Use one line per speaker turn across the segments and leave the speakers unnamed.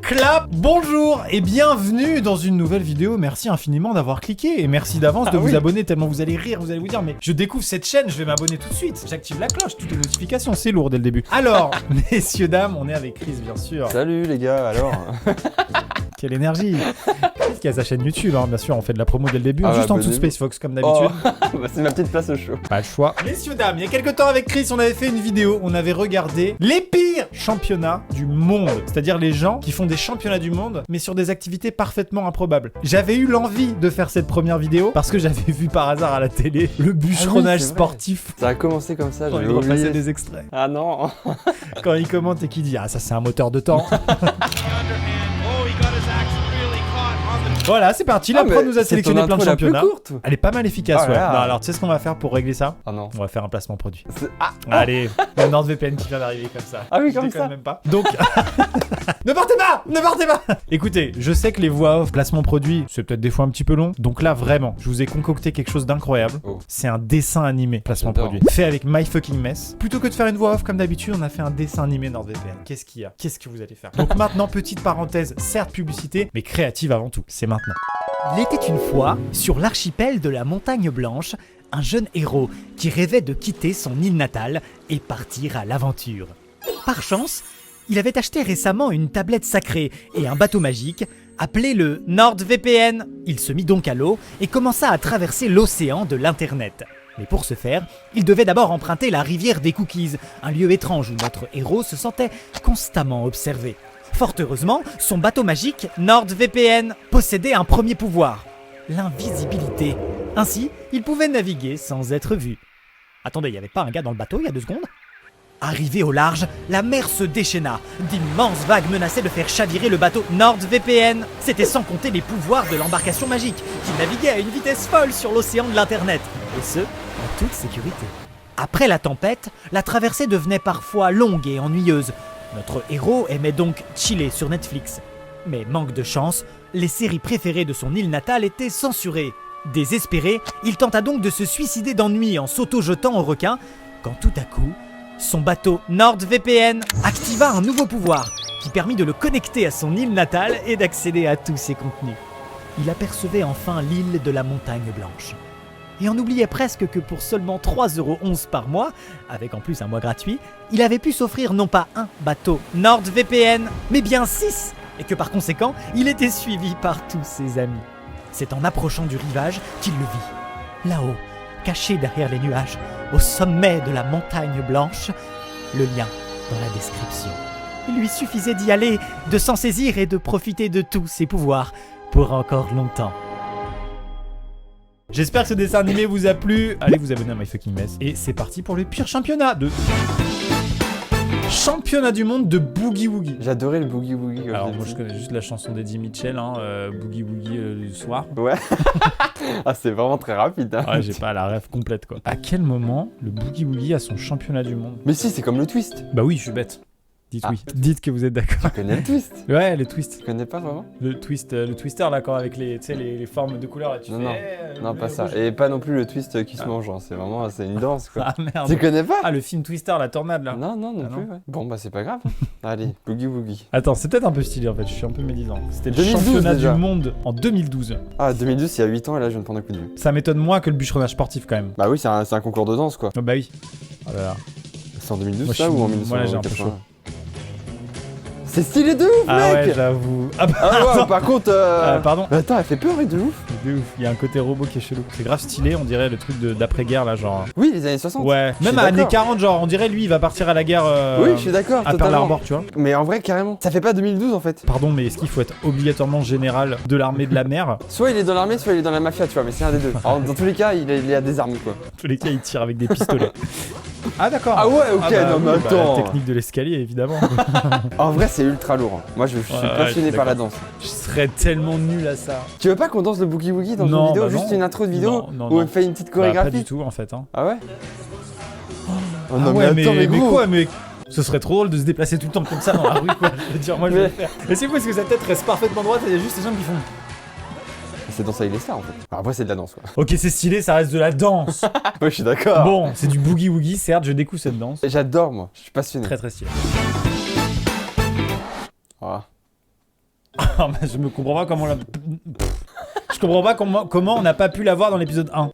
Clap, bonjour et bienvenue dans une nouvelle vidéo. Merci infiniment d'avoir cliqué et merci d'avance de vous abonner tellement vous allez rire, vous allez vous dire mais je découvre cette chaîne, je vais m'abonner tout de suite. J'active la cloche, toutes les notifications, c'est lourd dès le début. Alors, messieurs, dames, on est avec Chris bien sûr.
Salut les gars, alors.
Quelle énergie. Chris qui a sa chaîne YouTube, hein, bien sûr, on fait de la promo dès le début, juste en dessous de Space Fox comme d'habitude.
Oh. Bah, c'est ma petite place au show.
Pas le choix. Messieurs, dames, il y a quelques temps avec Chris, on avait fait une vidéo, on avait regardé les pires championnats du monde. C'est-à-dire les gens qui font des championnats du monde, mais sur des activités parfaitement improbables. J'avais eu l'envie de faire cette première vidéo parce que j'avais vu par hasard à la télé le bûcheronnage sportif.
Ça a commencé comme ça, j'avais
oublié.
oublié.
Des extraits.
Ah non.
Quand il commente et qu'il dit « Ah, ça c'est un moteur de temps ». Voilà, c'est parti, la pro nous a sélectionné plein de championnats. Elle est pas mal efficace, ouais. Non, alors tu sais ce qu'on va faire pour régler ça?
Ah non.
On va faire un placement produit. Allez, le NordVPN qui vient d'arriver comme ça.
Ah oui, comme ça.
Même pas. Donc, ne partez pas, ne partez pas. Écoutez, je sais que les voix off, placement produit, c'est peut-être des fois un petit peu long. Donc là, vraiment, je vous ai concocté quelque chose d'incroyable. Oh. C'est un dessin animé, placement produit, fait avec My Fucking Mess. Plutôt que de faire une voix off comme d'habitude, on a fait un dessin animé NordVPN. Qu'est-ce qu'il y a? Qu'est-ce que vous allez faire? Donc maintenant, petite parenthèse, certes publicité, mais créative avant tout. C'est maintenant.
Il était une fois, sur l'archipel de la Montagne Blanche, un jeune héros qui rêvait de quitter son île natale et partir à l'aventure. Par chance, il avait acheté récemment une tablette sacrée et un bateau magique appelé le NordVPN. Il se mit donc à l'eau et commença à traverser l'océan de l'internet. Mais pour ce faire, il devait d'abord emprunter la rivière des Cookies, un lieu étrange où notre héros se sentait constamment observé. Fort heureusement, son bateau magique, NordVPN, possédait un premier pouvoir, l'invisibilité. Ainsi, il pouvait naviguer sans être vu. Attendez, il n'y avait pas un gars dans le bateau il y a 2 secondes? Arrivé au large, la mer se déchaîna. D'immenses vagues menaçaient de faire chavirer le bateau NordVPN. C'était sans compter les pouvoirs de l'embarcation magique, qui naviguait à une vitesse folle sur l'océan de l'internet. Et ce, en toute sécurité. Après la tempête, la traversée devenait parfois longue et ennuyeuse. Notre héros aimait donc chiller sur Netflix. Mais manque de chance, les séries préférées de son île natale étaient censurées. Désespéré, il tenta donc de se suicider d'ennui en s'auto-jetant au requin, quand tout à coup, son bateau NordVPN activa un nouveau pouvoir qui permit de le connecter à son île natale et d'accéder à tous ses contenus. Il apercevait enfin l'île de la Montagne Blanche. Et on oubliait presque que pour seulement 3,11€ par mois, avec en plus un mois gratuit, il avait pu s'offrir non pas un bateau NordVPN, mais bien 6, et que par conséquent, il était suivi par tous ses amis. C'est en approchant du rivage qu'il le vit. Là-haut, caché derrière les nuages, au sommet de la Montagne Blanche, le lien dans la description. Il lui suffisait d'y aller, de s'en saisir et de profiter de tous ses pouvoirs pour encore longtemps.
J'espère que ce dessin animé vous a plu. Allez vous abonner à My Fucking Mess. Et c'est parti pour le pire championnat de... Championnat du monde de Boogie Woogie.
J'adorais le Boogie Woogie.
Alors moi je connais juste la chanson d'Eddie Mitchell, hein, Boogie Woogie le soir.
Ouais. Ah c'est vraiment très rapide. Hein.
Ouais, j'ai pas la rêve complète quoi. À quel moment le Boogie Woogie a son championnat du monde?
Mais si, c'est comme le twist.
Bah oui, je suis bête. Dites oui. Dites que vous êtes d'accord.
Tu connais le twist?
Ouais, le twist.
Tu connais pas vraiment?
Le twister là, quand avec les formes de couleurs là, tu
non,
fais...
Non, pas ça. Et pas non plus le twist qui se mange, hein. C'est une danse quoi.
Ah merde.
Tu connais pas?
Ah, le film Twister, la tornade là.
Non, non plus. Ouais. Bon bah c'est pas grave. Allez, Boogie Woogie.
Attends, c'est peut-être un peu stylé en fait, je suis un peu médisant. C'était le
2012,
championnat
déjà.
du monde en 2012.
Ah, 2012, il y a 8 ans et là je viens de prendre un coup de vue.
Ça m'étonne moins que le bûcheronnage sportif quand même.
Bah oui, c'est un concours de danse quoi.
Oh, bah oui. Oh là là.
C'est en 2012
Moi,
ça ou en 1980?
Moi là j'ai un peu chaud.
C'est stylé de ouf,
ah
mec!
Ouais, j'avoue. Ah bah,
ah ouais, par contre.
Pardon.
Mais attends, elle fait peur, de ouf.
De ouf. Il y a un côté robot qui est chelou. C'est grave stylé, on dirait le truc d'après-guerre là, genre.
Oui, les années 60.
Ouais, même à années 40, genre, on dirait lui, il va partir à la guerre.
Oui, je suis d'accord.
À Pearl Harbor, tu vois.
Mais en vrai, carrément. Ça fait pas 2012 en fait.
Pardon, mais est-ce qu'il faut être obligatoirement général de l'armée de la mer?
Soit il est dans l'armée, soit il est dans la mafia, tu vois, mais c'est un des deux. Alors, dans tous les cas, il a des armes quoi.
Dans tous les cas, il tire avec des pistolets. Ah d'accord.
Ah ouais, ok, non mais attends.
La technique de l'escalier, évidemment.
En vrai, c'est ultra lourd. Moi, je suis passionné par la danse.
Je serais tellement nul à ça.
Tu veux pas qu'on danse le Boogie Woogie dans une vidéo, juste une intro de vidéo où on fait une petite chorégraphie?
Pas du tout en fait. Hein.
Ah ouais?
Oh non mais attends, mais quoi, mais ce serait trop drôle de se déplacer tout le temps comme ça dans la rue quoi. Je veux dire, moi je vais le faire. Et c'est fou parce que sa tête reste parfaitement droite et il y a juste les gens qui font.
C'est Danse avec les stars en fait. Alors après c'est de la danse quoi.
Ok, c'est stylé, ça reste de la danse.
Ouais, je suis d'accord.
Bon, c'est du boogie woogie, certes, je découvre cette danse.
J'adore moi, je suis passionné.
Très très stylé.
Ah.
Non, mais je me comprends pas comment Je comprends pas comment on n'a pas pu l'avoir dans l'épisode 1.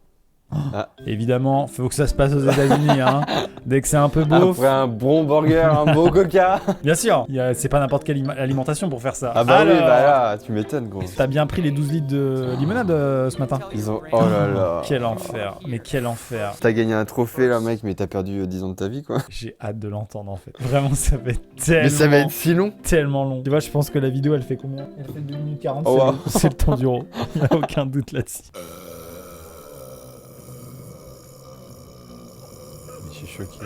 Ah. Évidemment, faut que ça se passe aux États-Unis, hein. Dès que c'est un peu beau.
Après un bon burger, un beau coca.
Bien sûr, c'est pas n'importe quelle alimentation pour faire ça.
Ah bah alors... oui, bah là, tu m'étonnes, gros.
T'as bien pris les 12 litres de limonade ce matin.
Ils ont... Oh là là.
Quel enfer, mais quel enfer.
T'as gagné un trophée là, mec, mais t'as perdu 10 ans de ta vie, quoi.
J'ai hâte de l'entendre, en fait. Vraiment, ça va être tellement...
Mais ça va être si long.
Tellement long. Tu vois, je pense que la vidéo, elle fait combien? Elle fait 2 minutes 40,
oh, wow.
C'est le temps du rôle. Il n'y a aucun doute là-dessus.
Je suis choqué.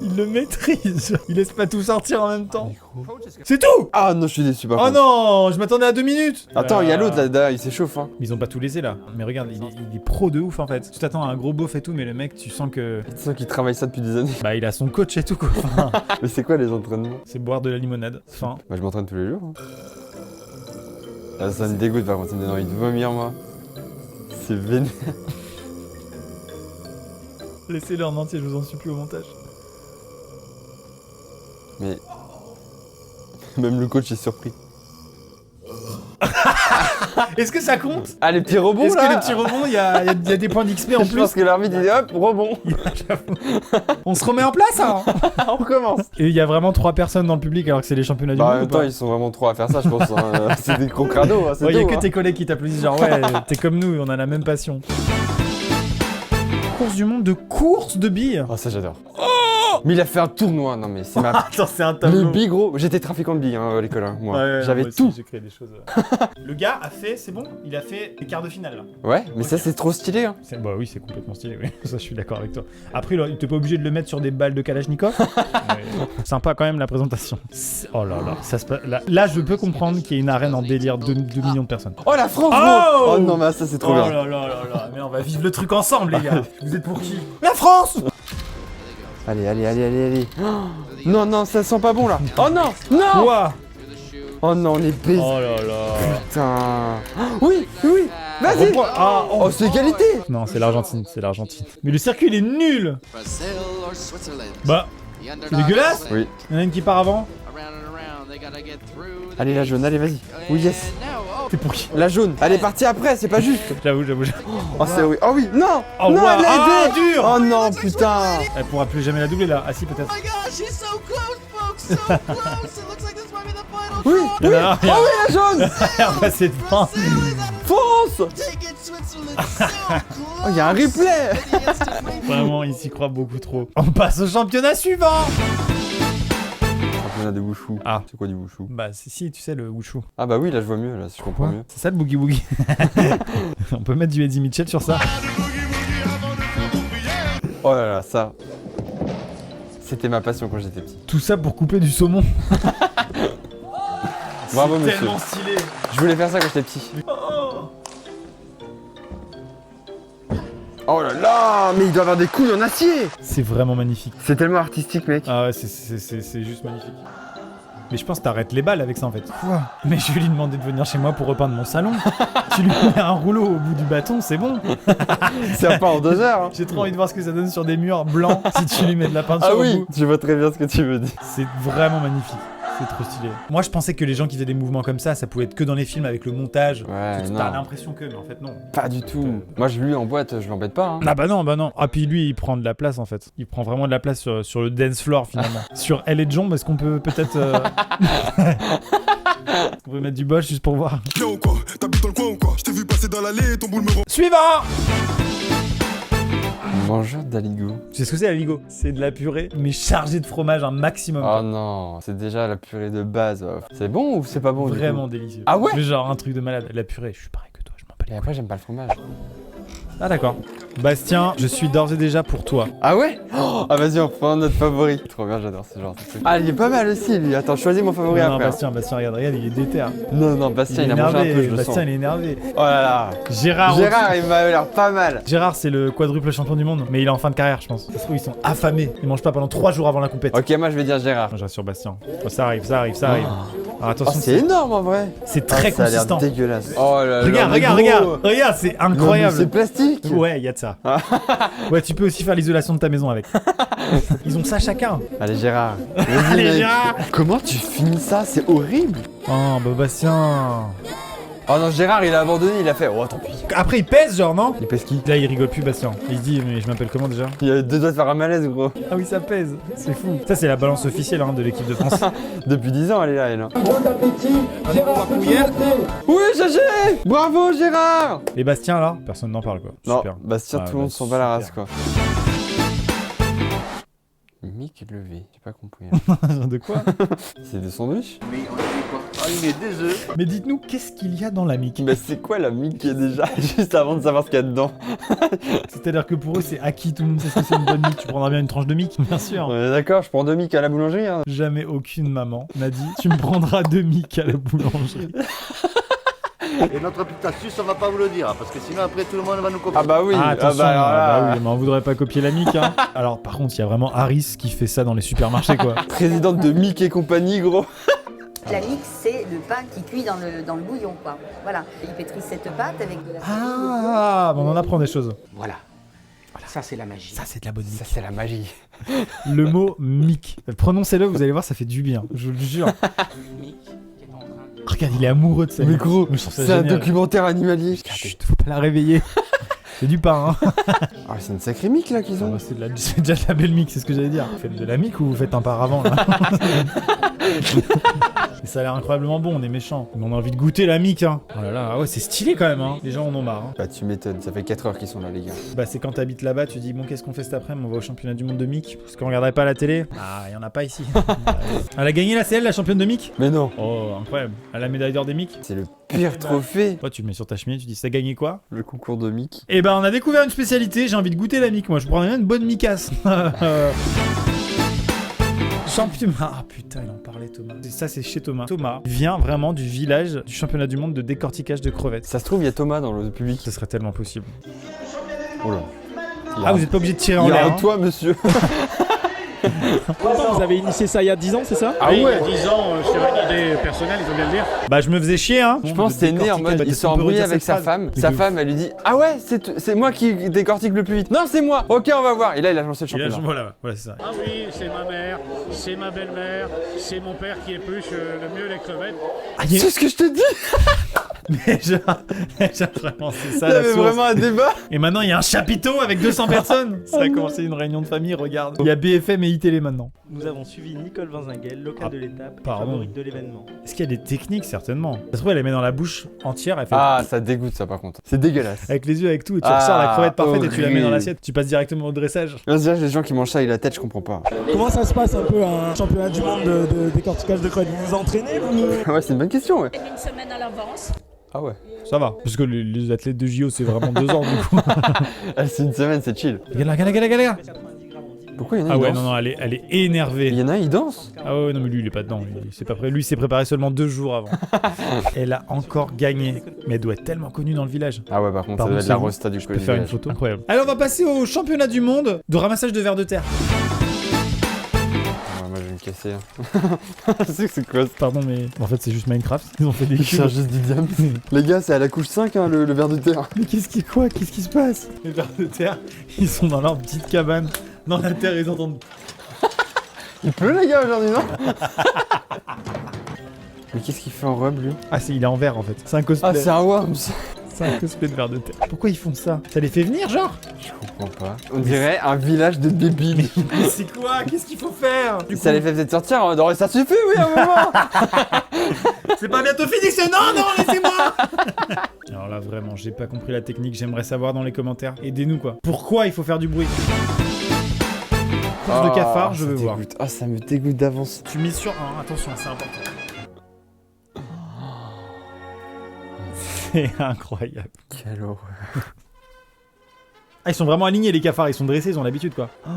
Il le maîtrise. Il laisse pas tout sortir en même temps. C'est tout.
Ah non, je suis déçu par
contre. Oh non, je m'attendais à 2 minutes.
Attends, il y a l'autre là, il s'échauffe, hein.
Mais ils ont pas tout laissé là. Mais regarde, il est pro de ouf en fait. Tu t'attends à un gros beauf et tout, mais le mec, tu sens que...
Tu sens qu'il travaille ça depuis des années.
Bah il a son coach et tout quoi.
Mais c'est quoi les entraînements? C'est
boire de la limonade. Fin.
Bah je m'entraîne tous les jours. Hein. Ah, ça me dégoûte par contre, ça me donne envie de vomir moi. C'est vénère.
Laissez-le en entier, je vous en supplie au montage.
Mais... Même le coach est surpris.
Est-ce que ça compte?
Ah, les petits rebonds là.
Est-ce que les petits rebonds, il y a des points d'XP en plus?
Je pense que l'arbitre dit hop, rebond.
On se remet en place hein.
On recommence.
Et il y a vraiment 3 personnes dans le public alors que c'est les championnats du monde.
En même temps, ils sont vraiment 3 à faire ça, je pense. Hein. C'est des gros crados. Hein,
il y a que tes collègues qui t'applaudissent, genre ouais, t'es comme nous, on a la même passion. Course du monde de course de billes.
Oh, ça j'adore. Mais il a fait un tournoi, non mais c'est ma...
Attends, c'est un tableau.
Les billes, gros, j'étais trafiquant de billes hein, à l'école, hein, moi.
Ouais,
j'avais
moi aussi,
tout.
J'ai créé des choses. Le gars a fait, c'est bon, il a fait les quarts de finale là.
Ouais, mais ça c'est trop stylé. Hein.
Bah oui, c'est complètement stylé, oui. Ça je suis d'accord avec toi. Après, il t'es pas obligé de le mettre sur des balles de Kalachnikov. Sympa quand même la présentation. Oh là là, ça se passe... Là, je peux comprendre qu'il y ait une arène en délire de 2 millions de personnes.
Oh la France, gros. Oh non, mais ça c'est trop bien.
Oh là là là là, mais on va vivre le truc ensemble les gars. Vous êtes pour qui? La France.
Allez, allez, allez, allez, allez. Oh, non, non, ça sent pas bon là. Oh non, non.
Quoi?
Oh non, on est baisés.
Oh là là.
Putain. Oui, oui. Vas-y.
Ah,
oh, c'est égalité.
Non, c'est l'Argentine, c'est l'Argentine. Mais le circuit, il est nul. Bah, c'est dégueulasse.
Oui.
Il y en a une qui part avant.
Allez, la jaune, allez, vas-y. Oui, yes.
T'es pour qui?
La jaune. Elle est partie après, c'est pas juste.
J'avoue.
Oh, c'est oui. Oh oui, non.
Oh,
non,
wow.
elle a aidé.
Dur.
Oh non, putain.
Elle pourra plus jamais la doubler là. Ah si, peut-être.
Oui, oui. Oh oui, la jaune.
Elle va passer devant.
Fonce. Oh, il y a un replay.
Vraiment, il s'y croit beaucoup trop. On passe au championnat suivant.
Championnat de wushu.
Ah.
C'est quoi du wushu?
Bah si, tu sais le wushu.
Ah bah oui, là je vois mieux, là si je comprends mieux.
C'est ça le boogie woogie. On peut mettre du Eddie Mitchell sur ça.
Oh là là, ça. C'était ma passion quand j'étais petit.
Tout ça pour couper du saumon.
Bravo monsieur.
Tellement stylé.
Je voulais faire ça quand j'étais petit. Oh là là, mais il doit avoir des couilles en acier.
C'est vraiment magnifique.
C'est tellement artistique, mec.
Ah ouais, c'est juste magnifique. Mais je pense que t'arrêtes les balles avec ça en fait. Quoi? Mais je vais lui demander de venir chez moi pour repeindre mon salon. Tu lui mets un rouleau au bout du bâton, c'est bon.
C'est pas en 2 heures. Hein.
J'ai trop envie de voir ce que ça donne sur des murs blancs si tu lui mets de la peinture au bout.
Je vois très bien ce que tu veux dire.
C'est vraiment magnifique. C'est trop stylé. Moi, je pensais que les gens qui faisaient des mouvements comme ça pouvait être que dans les films avec le montage.
Ouais,
t'as l'impression que, mais en fait, non.
Pas du tout. Moi, lui en boîte, je l'embête pas. Hein.
Ah bah non. Ah, puis lui, il prend de la place en fait. Il prend vraiment de la place sur le dance floor finalement. Sur Elle et John, est-ce qu'on peut peut-être. On peut mettre du bosch juste pour voir. T'habites dans le coin ou quoi? Je t'ai vu passer dans l'allée, ton boule me. Suivant!
Mangeur d'aligot.
Tu sais ce que c'est l'aligot? C'est de la purée, mais chargée de fromage un maximum.
Oh non, c'est déjà la purée de base. C'est bon ou c'est pas bon?
Vraiment délicieux.
Ah ouais?
C'est genre un truc de malade. La purée, je suis pareil que toi, je m'en bats les couilles.
Et après, j'aime pas le fromage.
Ah d'accord. Bastien, je suis d'ores et déjà pour toi.
Ah ouais? Ah vas-y, on prend notre favori. Trop bien, j'adore ce genre de truc. Ah, il est pas mal aussi lui. Attends, choisis mon favori après.
Non, Bastien, regarde, il est déter.
Non, Bastien, il a mangé un peu, je le sens.
Bastien, il est énervé.
Oh là là.
Gérard,
il m'a l'air pas mal.
Gérard, c'est le quadruple champion du monde, mais il est en fin de carrière, je pense. Ça se trouve, ils sont affamés. Ils mangent pas pendant 3 jours avant la compète.
Ok, moi je vais dire Gérard.
J'irai sur Bastien. Oh, ça arrive. Alors
Oh,
attention,
c'est énorme en vrai.
c'est très
Ça a l'air
consistant.
dégueulasse. Oh là là.
Regarde,
mais
regarde,
gros.
regarde, regarde, c'est
Non, mais
incroyable.
c'est plastique.
Ouais, il y a de ça. Ouais, tu peux aussi faire l'isolation de ta maison avec. Ils ont ça chacun.
Allez Gérard. Vas-y,
Allez,
mec.
Gérard.
Comment tu finis ça? C'est horrible.
Oh, bah Bastien.
Oh non, Gérard il a abandonné, il a fait. Oh tant pis.
Après, il pèse, genre, non?
Il pèse qui?
Là, il rigole plus, Bastien. Il se dit, mais je m'appelle comment déjà?
Il a 2 doigts de faire un malaise gros.
Ah oui, ça pèse. C'est fou. Ça, c'est la balance officielle hein, de l'équipe de France.
Depuis 10 ans elle est là, elle. Oui GG. Bravo Gérard.
Et Bastien, là, personne n'en parle, quoi.
Non,
Super.
Bastien,
Ah,
tout le monde
bah,
s'en bat la race
super.
quoi. Mick levé, j'ai pas compris.
De quoi?
C'est des sandwichs?
Mais dites-nous, qu'est-ce qu'il y a dans la mic?
Mais c'est quoi la mick qui est déjà juste avant de savoir ce qu'il y a dedans?
C'est-à-dire que pour eux, c'est acquis, tout le monde sait ce que c'est une bonne mic. Tu prendras bien une tranche de mic, bien sûr.
On est d'accord, je prends 2 mick à la boulangerie hein.
Jamais aucune maman n'a dit tu me prendras 2 mic à la boulangerie.
Et notre petite astuce, on va pas vous le dire, parce que sinon après tout le monde va nous copier.
Ah bah oui,
Ah, attention,
alors là,
oui, mais on voudrait pas copier la mic. Hein. Alors par contre, il y a vraiment Harris qui fait ça dans les supermarchés, quoi.
présidente de Mick et compagnie gros.
La mix, c'est le pain qui cuit dans le bouillon, quoi. Voilà. Il pétrit cette pâte avec de la
Ah, on en apprend des choses.
Voilà. Ça, c'est la magie.
Ça, c'est de la bonne mic.
Ça c'est la magie.
Le mot mic. Prononcez-le, vous allez voir, ça fait du bien. Je vous le jure. Regarde, il est amoureux de ça.
Mais gros,
je trouve ça
c'est un
génial.
documentaire animalier.
Chut, faut pas la réveiller. C'est du pain, hein.
Ah c'est une sacrée mick là qu'ils
Ah
ont.
bah, c'est déjà de la belle mic, c'est ce que j'allais dire. Vous faites de la mic ou vous faites un paravent là? Et ça a l'air incroyablement bon, on est méchant. Mais on a envie de goûter la mic, hein. Oh là là, ah ouais, c'est stylé quand même, hein. Les gens en ont marre, hein.
Bah tu m'étonnes, ça fait 4 heures qu'ils sont là les gars.
Bah c'est quand t'habites là-bas, tu dis bon qu'est-ce qu'on fait cet après-midi? On va au championnat du monde de mic. Parce qu'on regarderait pas à la télé. Ah, y en a pas ici. Elle a gagné là, c'est elle la championne de mic?
Mais non,
Oh, incroyable. Elle a la médaille d'or des mic.
c'est le pire trophée.
Toi tu le mets sur ta cheminée, tu dis ça a gagné quoi?
Le concours de Mick.
Et ben on a découvert une spécialité, j'ai envie de goûter la mic moi, je prendrais bien une bonne micasse. Champion. Ah putain, il en parlait Thomas. Ça c'est chez Thomas. Thomas vient vraiment du village du championnat du monde de décortiquage de crevettes.
Ça se trouve, il y a Thomas dans le public.
Ce serait tellement possible.
Oh là.
Ah vous êtes pas obligé de tirer en
Il y a
l'air.
un
Hein.
toit monsieur.
Vous avez initié ça il y a 10 ans, c'est ça?
Ah ouais.
10 ans, c'est une idée personnelle, il faut bien le dire.
Bah je me faisais chier hein.
Je pense que c'est né en mode, il s'est embrouillé avec sa femme. Sa femme, elle lui dit ah ouais, c'est moi qui décortique le plus vite. Non, c'est moi. Ok, on va voir. Et là, il a lancé le
Et là,
championnat.
voilà c'est ça.
Ah oui, c'est ma mère, c'est ma belle-mère, c'est mon père qui épluche le mieux les crevettes.
C'est ce que je te dis.
Mais genre vraiment c'est ça
Il y
la
avait
source.
vraiment un débat.
Et maintenant il y a un chapiteau avec 200 personnes. Ça a commencé une réunion de famille, regarde. Il y a BFM et iTélé maintenant.
Nous avons suivi Nicole Vinzinguel, locale de l'étape et
pardon.
favorite de l'événement.
Est-ce qu'il y a des techniques certainement? Ça se trouve elle les met dans la bouche entière, elle fait
Ah, ça dégoûte ça par contre. C'est dégueulasse.
avec les yeux avec tout et tu
Ah,
ressors la crevette parfaite et tu la mets dans
horrible.
l'assiette. Tu passes directement au dressage.
Là, c'est les gens qui mangent ça avec la tête, je comprends pas.
Comment ça se passe un peu un championnat du monde de décortiquage de crevettes? Vous vous entraînez vous?
Ouais, c'est une bonne question, ouais.
Une semaine à l'avance.
Ah ouais.
Ça va. Parce que les athlètes de JO c'est vraiment 2 ans du coup.
Ah, c'est une semaine, c'est chill.
Regarde.
Pourquoi il y en a
Ah
qui
ouais
dansent
non elle est énervée.
Il y en a un, il danse.
Ah ouais non mais lui il est pas dedans. C'est pas prêt. Lui il s'est préparé seulement 2 jours avant. Elle a encore gagné. Mais elle doit être tellement connue dans le village.
Ah ouais, par contre,
Pardon,
ça doit être
c'est
la
vous.
rosta du
Je peux faire une
village.
photo incroyable. Allez on va passer au championnat du monde de ramassage de vers de terre.
Ouais, moi je vais me casser. Hein. c'est quoi ça?
Pardon mais en fait c'est juste Minecraft. Ils ont fait des
Je
cubes.
cherche juste du diamant. Les gars, c'est à la couche 5 hein, le ver de terre.
Mais qu'est-ce qui se passe? Les vers de terre, ils sont dans leur petite cabane. Dans la terre, ils entendent.
Il pleut les gars aujourd'hui, non? Mais qu'est-ce qu'il fait en robe lui?
Ah, il est en vert en fait. C'est un cosplay.
Ah, c'est un worms.
C'est un cosplay de vers de terre. Pourquoi ils font ça? Ça les fait venir, genre?
Je comprends pas. On dirait un village de débiles.
Mais c'est quoi? Qu'est-ce qu'il faut faire? Du
Ça les fait peut-être sortir en mode, ça suffit, oui, à un moment.
C'est pas bientôt fini, c'est non, laissez-moi. Alors là, vraiment, j'ai pas compris la technique. J'aimerais savoir dans les commentaires. Aidez-nous quoi. Pourquoi il faut faire du bruit? Course de cafard, je veux voir.
Ah, ça me dégoûte d'avance.
Tu mises sur 1, attention, c'est important. C'est incroyable.
Quelle horreur.
Ah, ils sont vraiment alignés les cafards, ils sont dressés, ils ont l'habitude quoi. Oh.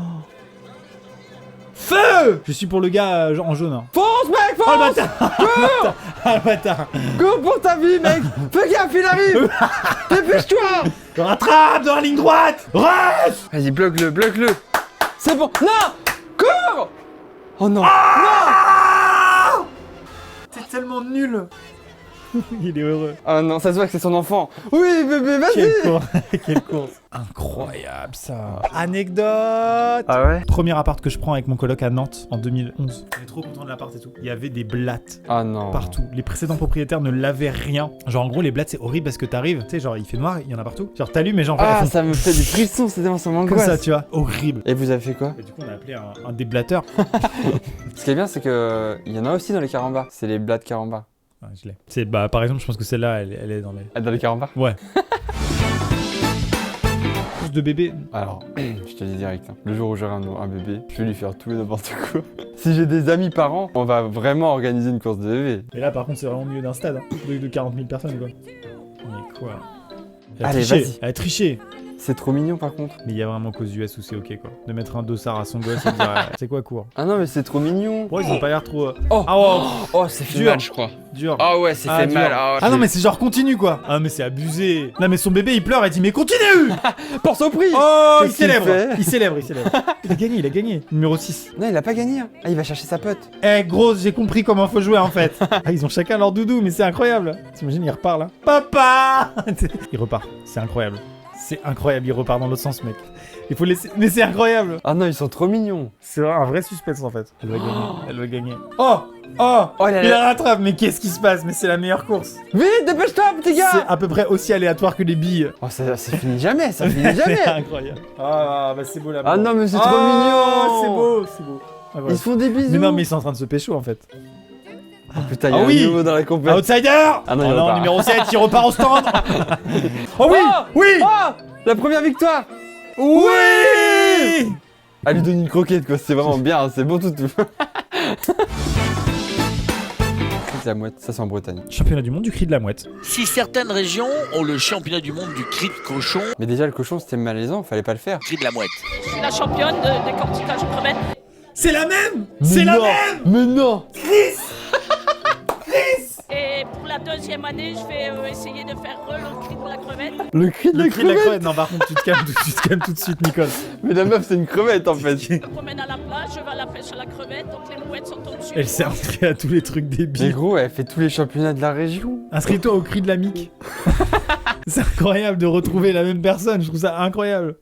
Feu! Je suis pour le gars en jaune. Hein.
Fonce, mec,
Oh le
fonce!
bâtard! Ah le bâtard!
Cours pour ta vie, mec! Fais gaffe, il arrive! Dépêche-toi!
Rattrape dans la ligne droite! Reste!
Vas-y, bloque-le, bloque-le! C'est bon! Non! Cours! Oh non!
Ah! C'est tellement nul. Il est heureux.
Ah non, ça se voit que c'est son enfant. Oui, bébé,
Quelle
vas-y.
course. Quelle course. Incroyable ça. Anecdote.
Ah ouais?
Premier appart que je prends avec mon coloc à Nantes en 2011. On est trop content de l'appart et tout. Il y avait des blattes
Ah non.
partout. Les précédents propriétaires ne lavaient rien. Genre en gros les blattes c'est horrible parce que t'arrives, tu sais genre il fait noir, il y en a partout. Genre t'allumes et genre
Ah,
elles font
ça me fait des frissons, c'est tellement ça
comme
m'angoisse.
ça tu vois. Horrible.
Et vous avez fait quoi?
Et du coup on a appelé un déblatteur.
Ce qui est bien, c'est que il y en a aussi dans les carambars. C'est les blattes carambars.
Ah, je l'ai. C'est bah par exemple je pense que celle-là elle est dans les.
Ah, dans les carambars?
Ouais. Course de bébé.
Alors, je te dis direct, hein. Le jour où j'aurai un bébé, je vais lui faire tout et n'importe quoi. Si j'ai des amis parents, on va vraiment organiser une course de bébé.
Et là par contre c'est vraiment au milieu d'un stade hein, de 40 000 personnes quoi. Mais quoi? Elle a
Allez,
triché.
vas-y.
Elle a triché.
C'est trop mignon par contre.
Mais il y a vraiment qu'aux US où c'est ok quoi. De mettre un dossard à son gosse et de dire c'est quoi court.
Ah non, mais c'est trop mignon.
Ouais ils ont pas l'air trop.
Oh,
Ah ouais.
oh, c'est fait
Dur.
mal, je crois.
Dur.
Ah ouais, c'est fait
dur.
mal.
Ah non mais c'est genre continue quoi. Ah mais c'est abusé. Non mais son bébé il pleure et dit mais continue.
Pour son prix.
Oh il
Qu'est-ce qu'il
célèbre.
fait
Il célèbre. Il a gagné. Numéro 6.
Non, il a pas gagné. Hein. Ah, il va chercher sa pote.
Eh grosse j'ai compris comment faut jouer en fait. Ah ils ont chacun leur doudou mais c'est incroyable. T'imagines il repart là. Papa. Il repart. C'est incroyable. C'est incroyable, il repart dans l'autre sens mec. Il faut laisser. Mais c'est incroyable.
Ah non, ils sont trop mignons.
C'est un vrai suspense en fait. Elle va gagner. Elle va gagner. Oh. Oh.
Oh là
Il
là.
la rattrape mais qu'est-ce qui se passe? Mais c'est la meilleure course.
Vite, dépêche-toi, petit
C'est
gars.
à peu près aussi aléatoire que les billes.
Oh, ça finit jamais, ça finit jamais.
C'est incroyable. Ah bah c'est beau là.
Ah non, mais c'est trop mignon.
C'est beau, c'est beau. Ah, voilà.
Ils se font des bisous.
Mais non mais ils sont en train de se pécho en fait.
Oh, putain, il y a
Ah
un
oui.
nouveau dans la compétition.
Outsider.
Ah non, il repart.
numéro 7 qui repart au stand. Oh oui.
Oh
Oui.
Oh, la première victoire.
Oui.
Elle lui donne une croquette quoi, c'est vraiment bien, hein, c'est bon tout. Cri de la mouette, ça c'est en Bretagne.
Championnat du monde du cri de la mouette.
Si certaines régions ont le championnat du monde du cri de cochon,
Mais déjà le cochon c'était malaisant, fallait pas le faire.
cri de la mouette.
Je suis la championne de décortiquage de crevettes.
C'est la même.
Mais
C'est la
non.
même.
Mais non.
Et pour la deuxième année, je vais essayer de faire le cri de la crevette.
Le cri de
Le
la
cri de la
crevette.
crevette. Non par contre tu te calmes tout de suite Nicole.
Mais la meuf c'est une crevette en fait.
Je me promène à la plage, je vais à la pêche à la crevette, donc les mouettes sont au-dessus.
Elle s'est inscrite à tous les trucs
Mais
débiles.
gros, elle fait tous les championnats de la région.
Inscris-toi au cri de la mic. C'est incroyable de retrouver la même personne, je trouve ça incroyable.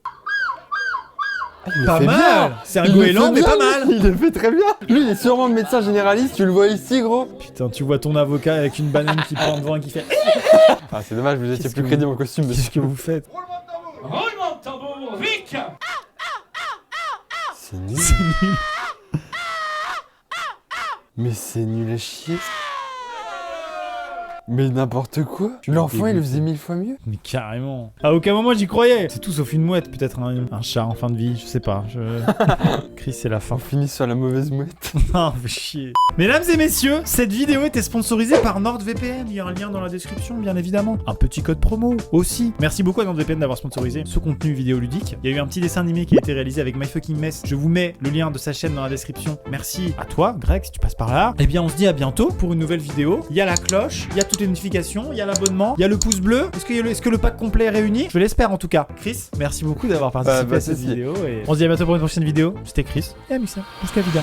Pas
fait
mal.
bien.
C'est un
Il le
goéland
fait
mais
bien,
pas mal.
Il le fait très bien. Lui il est sûrement médecin généraliste, tu le vois ici gros.
Putain, tu vois ton avocat avec une banane qui prend devant et qui fait
Ah c'est dommage, vous étiez
Qu'est-ce
plus
que
crédible en costume.
qu'est-ce que vous faites?
Roulement de tambour, Vic.
C'est nul.
C'est nul.
Mais c'est nul à chier. Mais n'importe quoi. L'enfant il le faisait 1000 fois mieux.
Mais carrément. À aucun moment j'y croyais. C'est tout sauf une mouette, peut-être un chat en fin de vie, je sais pas. Chris, c'est la fin.
On finit sur la mauvaise mouette.
Non, fais chier. Mesdames et messieurs, cette vidéo était sponsorisée par NordVPN. Il y a un lien dans la description, bien évidemment. Un petit code promo aussi. Merci beaucoup à NordVPN d'avoir sponsorisé ce contenu vidéoludique. Il y a eu un petit dessin animé qui a été réalisé avec MyFuckingMess. Je vous mets le lien de sa chaîne dans la description. Merci à toi, Greg, si tu passes par là. Eh bien, on se dit à bientôt pour une nouvelle vidéo. Il y a la cloche, il y a toutes les notifications, il y a l'abonnement, il y a le pouce bleu. Est-ce que le pack complet est réuni? Je l'espère en tout cas. Chris, merci beaucoup d'avoir participé à cette vidéo. Et on se dit à bientôt pour une prochaine vidéo. C'était Chris et Amixem. Jusqu'à la vidéo.